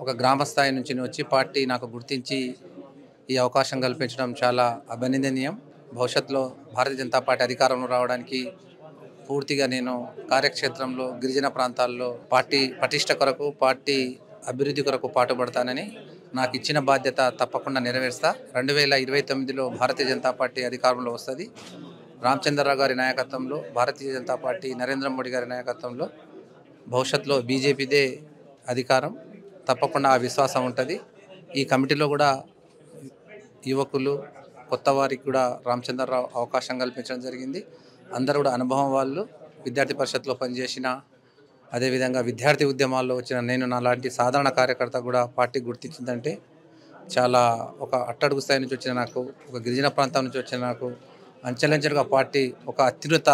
ఒక గ్రామ స్థాయి నుంచి వచ్చి పార్టీ నాకు గుర్తించి ఈ అవకాశం కల్పించడం చాలా అభినందనీయం. భవిష్యత్తులో భారతీయ జనతా పార్టీ అధికారంలో రావడానికి పూర్తిగా నేను కార్యక్షేత్రంలో గిరిజన ప్రాంతాల్లో పార్టీ పటిష్ట కొరకు, పార్టీ అభివృద్ధి కొరకు పాటుపడతానని, నాకు ఇచ్చిన బాధ్యత తప్పకుండా నెరవేరుస్తా. 2029లో భారతీయ జనతా పార్టీ అధికారంలో వస్తుంది. రామచంద్రరావు గారి నాయకత్వంలో, భారతీయ జనతా పార్టీ నరేంద్ర మోడీ గారి నాయకత్వంలో భవిష్యత్తులో బీజేపీదే అధికారం. తప్పకుండా ఆ విశ్వాసం ఉంటుంది. ఈ కమిటీలో కూడా యువకులు, కొత్త వారికి కూడా రామచంద్రరావు అవకాశం కల్పించడం జరిగింది. అందరూ కూడా అనుభవం వాళ్ళు, విద్యార్థి పరిషత్లో పనిచేసిన, అదేవిధంగా విద్యార్థి ఉద్యమాల్లో వచ్చిన నేను నాలాంటి సాధారణ కార్యకర్త కూడా పార్టీ గుర్తించిందంటే చాలా ఒక అట్టడుగు స్థాయి నుంచి వచ్చిన నాకు, ఒక గిరిజన ప్రాంతం నుంచి వచ్చిన నాకు అంచెలంచెలుగా పార్టీ ఒక అత్యున్నత,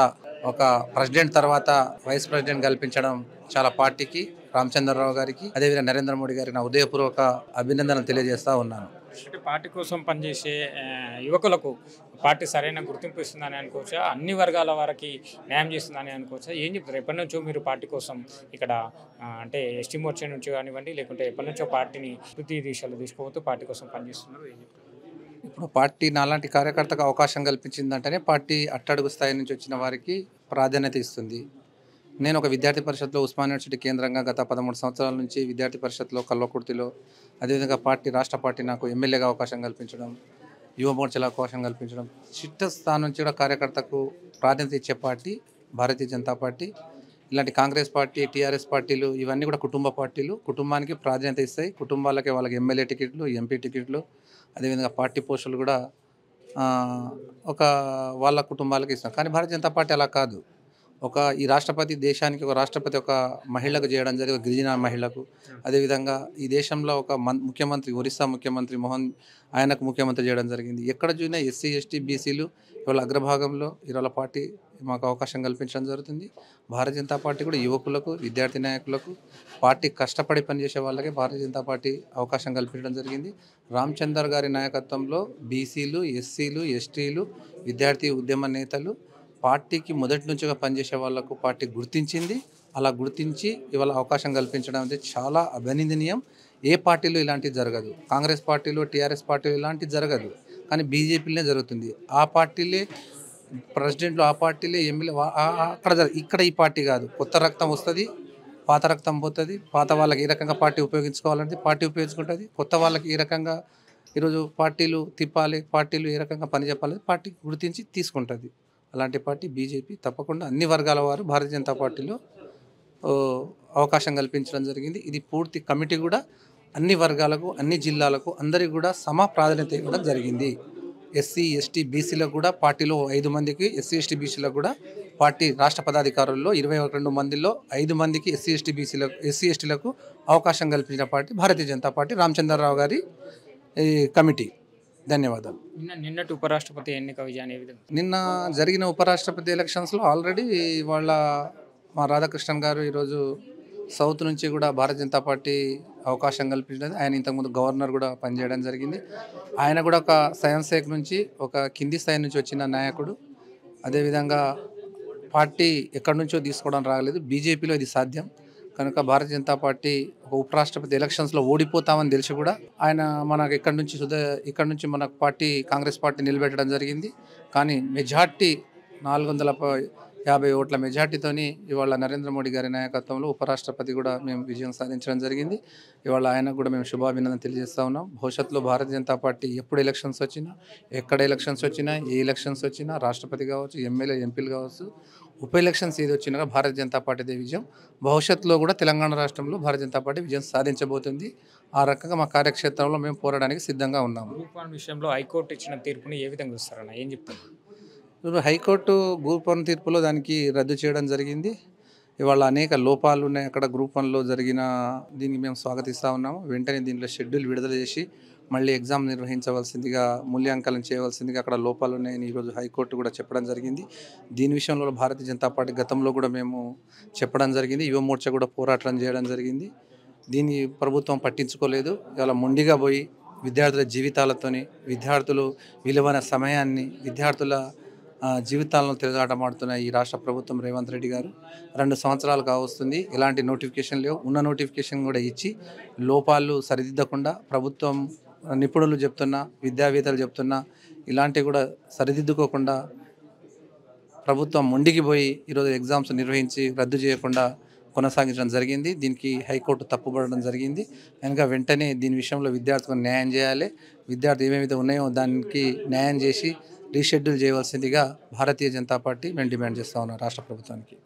ఒక ప్రెసిడెంట్ తర్వాత వైస్ ప్రెసిడెంట్ కల్పించడం చాలా పార్టీకి, రామచంద్రరావు గారికి, అదేవిధంగా నరేంద్ర మోడీ గారికి నా హృదయపూర్వక అభినందనలు తెలియజేస్తూ ఉన్నాను. అంటే పార్టీ కోసం పనిచేసే యువకులకు పార్టీ సరైన గుర్తింపు ఇస్తుందని అనుకోవచ్చా? అన్ని వర్గాల వారికి న్యాయం చేస్తుందని అనుకోవచ్చా? ఏం చెప్తారు? ఎప్పటి నుంచో మీరు పార్టీ కోసం ఇక్కడ అంటే ఎస్టీ మోర్చా నుంచి కానివ్వండి, లేకుంటే ఎప్పటి నుంచో పార్టీని అభివృద్ధి దిశలో తీసుకుపోతూ పార్టీ కోసం పనిచేస్తున్నారు, ఏం చెప్తారు? ఇప్పుడు పార్టీ నాలాంటి కార్యకర్తకు అవకాశం కల్పించిందంటేనే పార్టీ అట్టడుగు స్థాయి నుంచి వచ్చిన వారికి ప్రాధాన్యత ఇస్తుంది. నేను ఒక విద్యార్థి పరిషత్లో ఉస్మానియా యూనివర్సిటీ కేంద్రంగా గత 13 సంవత్సరాల నుంచి విద్యార్థి పరిషత్లో కల్వకుర్తిలో, అదేవిధంగా రాష్ట్ర పార్టీ నాకు ఎమ్మెల్యేగా అవకాశం కల్పించడం, యువ మోర్చాల అవకాశం కల్పించడం, చిట్ట స్థానం నుంచి కూడా కార్యకర్తకు ప్రాధాన్యత ఇచ్చే పార్టీ భారతీయ జనతా పార్టీ. ఇలాంటి కాంగ్రెస్ పార్టీ, టీఆర్ఎస్ పార్టీలు ఇవన్నీ కూడా కుటుంబ పార్టీలు. కుటుంబానికి ప్రాధాన్యత ఇస్తాయి. కుటుంబాలకే వాళ్ళకి ఎమ్మెల్యే టికెట్లు, ఎంపీ టికెట్లు, అదేవిధంగా పార్టీ పోస్టులు కూడా ఒక వాళ్ళ కుటుంబాలకు ఇస్తాం. కానీ భారతీయ జనతా పార్టీ అలా కాదు. ఈ రాష్ట్రపతి, దేశానికి ఒక రాష్ట్రపతి ఒక మహిళకు చేయడం జరిగింది, గిరిజన మహిళకు. అదేవిధంగా ఈ దేశంలో ఒక ముఖ్యమంత్రి, ఒరిస్సా ముఖ్యమంత్రి మోహన్, ఆయనకు ముఖ్యమంత్రి చేయడం జరిగింది. ఎక్కడ చూసినా ఎస్సీ, ఎస్టీ, బీసీలు ఇవాళ అగ్రభాగంలో ఇవాళ పార్టీ మాకు అవకాశం కల్పించడం జరుగుతుంది. భారతీయ జనతా పార్టీ కూడా యువకులకు, విద్యార్థి నాయకులకు, పార్టీ కష్టపడి పనిచేసే వాళ్ళకే భారతీయ జనతా పార్టీ అవకాశం కల్పించడం జరిగింది. రామచందర్ గారి నాయకత్వంలో బీసీలు, ఎస్సీలు, ఎస్టీలు, విద్యార్థి ఉద్యమ నేతలు, పార్టీకి మొదటి నుంచిగా పనిచేసే వాళ్లకు పార్టీ గుర్తించింది. అలా గుర్తించి ఇవాళ అవకాశం కల్పించడం అనేది చాలా అభినందనీయం. ఏ పార్టీలో ఇలాంటివి జరగదు. కాంగ్రెస్ పార్టీలో, టీఆర్ఎస్ పార్టీలో ఇలాంటివి జరగదు. కానీ బీజేపీలోనే జరుగుతుంది. ఆ పార్టీలే ప్రెసిడెంట్లు, ఆ పార్టీలే ఎమ్మెల్యే, ఇక్కడ ఈ పార్టీ కాదు. కొత్త రక్తం వస్తుంది, పాత రక్తం పోతుంది. పాత వాళ్ళకి ఏ రకంగా పార్టీ ఉపయోగించుకోవాలంటే పార్టీ ఉపయోగించుకుంటుంది. కొత్త వాళ్ళకి ఏ రకంగా ఈరోజు పార్టీలు తిప్పాలి, పార్టీలు ఏ రకంగా పని చెప్పాలి, పార్టీ గుర్తించి తీసుకుంటుంది. అలాంటి పార్టీ బీజేపీ. తప్పకుండా అన్ని వర్గాల వారు భారతీయ జనతా పార్టీలో అవకాశం కల్పించడం జరిగింది. ఇది పూర్తి కమిటీ కూడా అన్ని వర్గాలకు, అన్ని జిల్లాలకు, అందరికీ కూడా సమ ప్రాధాన్యత ఇవ్వడం జరిగింది. ఎస్సీ, ఎస్టీ, బీసీలకు కూడా పార్టీలో 5 మందికి, ఎస్సీ, ఎస్టీ, బీసీలకు కూడా పార్టీ రాష్ట్ర పదాధికారుల్లో 22 మందిలో 5 మందికి ఎస్సీ, ఎస్టీలకు అవకాశం కల్పించిన పార్టీ భారతీయ జనతా పార్టీ, రామచంద్రరావు గారి కమిటీ. ధన్యవాదాలు. నిన్నటి ఉపరాష్ట్రపతి ఎన్నిక విజయాన్ని ఏ విధంగా? నిన్న జరిగిన ఉపరాష్ట్రపతి ఎలక్షన్స్లో ఆల్రెడీ వాళ్ళ మా రాధాకృష్ణన్ గారు ఈరోజు సౌత్ నుంచి కూడా భారతీయ జనతా పార్టీ అవకాశం కల్పించినది. ఆయన ఇంతకుముందు గవర్నర్ కూడా పనిచేయడం జరిగింది. ఆయన కూడా ఒక సైన్స్ నుంచి, ఒక కింది స్థాయి నుంచి వచ్చిన నాయకుడు. అదేవిధంగా పార్టీ ఎక్కడి నుంచో తీసుకోవడం రాగలేదు. బీజేపీలో ఇది సాధ్యం కనుక భారతీయ జనతా పార్టీ ఒక ఉపరాష్ట్రపతి ఎలక్షన్స్లో ఓడిపోతామని తెలిసి కూడా ఆయన మనకు ఇక్కడ నుంచి మన పార్టీ, కాంగ్రెస్ పార్టీ నిలబెట్టడం జరిగింది. కానీ మెజార్టీ 450 ఓట్ల మెజార్టీతోని ఇవాళ నరేంద్ర మోడీ గారి నాయకత్వంలో ఉపరాష్ట్రపతి కూడా మేము విజయం సాధించడం జరిగింది. ఇవాళ ఆయనకు కూడా మేము శుభాభినందన తెలియజేస్తూ ఉన్నాం. భవిష్యత్తులో భారతీయ జనతా పార్టీ ఎప్పుడు ఎలక్షన్స్ వచ్చినా, ఎక్కడ ఎలక్షన్స్ వచ్చినా, ఏ ఎలక్షన్స్ వచ్చినా, రాష్ట్రపతి కావచ్చు, ఎమ్మెల్యే, ఎంపీలు కావచ్చు, ఉప ఎలక్షన్స్ ఏది వచ్చినా భారతీయ జనతా పార్టీదే విజయం. భవిష్యత్తులో కూడా తెలంగాణ రాష్ట్రంలో భారతీయ జనతా పార్టీ విజయం సాధించబోతుంది. ఆ రకంగా మా కార్యక్షేత్రంలో మేము పోరాడడానికి సిద్ధంగా ఉన్నాము. గ్రూప్ 1 విషయంలో హైకోర్టు ఇచ్చిన తీర్పుని ఏ విధంగా చూస్తారన్న, ఏం చెప్తారు? హైకోర్టు గ్రూప్ 1 తీర్పులో దానికి రద్దు చేయడం జరిగింది. ఇవాళ అనేక లోపాలు ఉన్నాయి అక్కడ గ్రూప్ 1లో జరిగిన. దీనికి మేము స్వాగతిస్తూ ఉన్నాము. వెంటనే దీంట్లో షెడ్యూల్ విడుదల చేసి మళ్ళీ ఎగ్జామ్ నిర్వహించవలసిందిగా, మూల్యాంకనం చేయవలసిందిగా అక్కడ లోపాలు ఉన్నాయని ఈరోజు హైకోర్టు కూడా చెప్పడం జరిగింది. దీని విషయంలో భారతీయ జనతా పార్టీ గతంలో కూడా మేము చెప్పడం జరిగింది. యువ మోర్చా కూడా పోరాటం చేయడం జరిగింది. దీన్ని ప్రభుత్వం పట్టించుకోలేదు. ఇవాళ మొండిగా పోయి విద్యార్థుల జీవితాలతోని, విద్యార్థులు విలువైన సమయాన్ని, విద్యార్థుల జీవితాలను తిరగాటమాడుతున్న ఈ రాష్ట్ర ప్రభుత్వం రేవంత్ రెడ్డి గారు 2 సంవత్సరాలు కావస్తుంది. ఎలాంటి నోటిఫికేషన్ లేవు. ఉన్న నోటిఫికేషన్ కూడా ఇచ్చి లోపాలు సరిదిద్దకుండా ప్రభుత్వం నిపుణులు చెప్తున్నా, విద్యావేత్తలు చెప్తున్నా ఇలాంటివి కూడా సరిదిద్దుకోకుండా ప్రభుత్వం మొండికి పోయి ఈరోజు ఎగ్జామ్స్ నిర్వహించి రద్దు చేయకుండా కొనసాగించడం జరిగింది. దీనికి హైకోర్టు తప్పుపడడం జరిగింది. కనుక వెంటనే దీని విషయంలో విద్యార్థులకు న్యాయం చేయాలి. విద్యార్థులు ఏమేమైతే ఉన్నాయో దానికి న్యాయం చేసి రీషెడ్యూల్ చేయవలసిందిగా భారతీయ జనతా పార్టీ మేము డిమాండ్ చేస్తూ ఉన్నాం రాష్ట్ర ప్రభుత్వానికి.